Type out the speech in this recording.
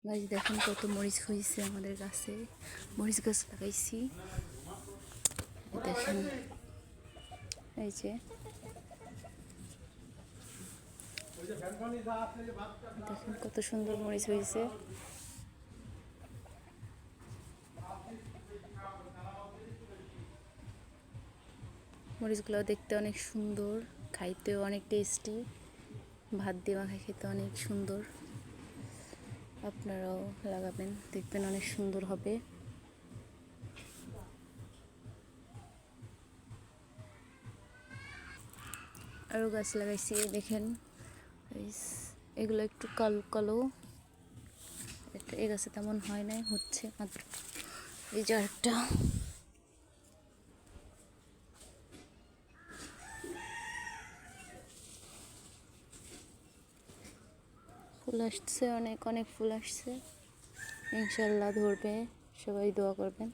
গাছ দেখুন কত মরিচ হয়েছে আমাদের গাছে। মরিচ গাছ লাগাইছি, দেখেন এই যে দেখেন কত সুন্দর মরিচ হয়েছে। মরিচগুলো দেখতে অনেক সুন্দর, খাইতেও অনেক টেস্টি, ভাত দিয়ে মাখা খেতে অনেক সুন্দর। আপনারাও লাগাবেন, দেখবেন অনেক সুন্দর হবে। আরও গাছ লাগাইছি দেখেন, এগুলো একটু কালো কালো, এই গাছে তেমন হয় নাই, হচ্ছে মাত্র। এই যে আরেকটা, ফুল আসছে, অনেক অনেক ফুল আসছে, ইনশাল্লাহ ধরবে। সবাই দোয়া করবেন।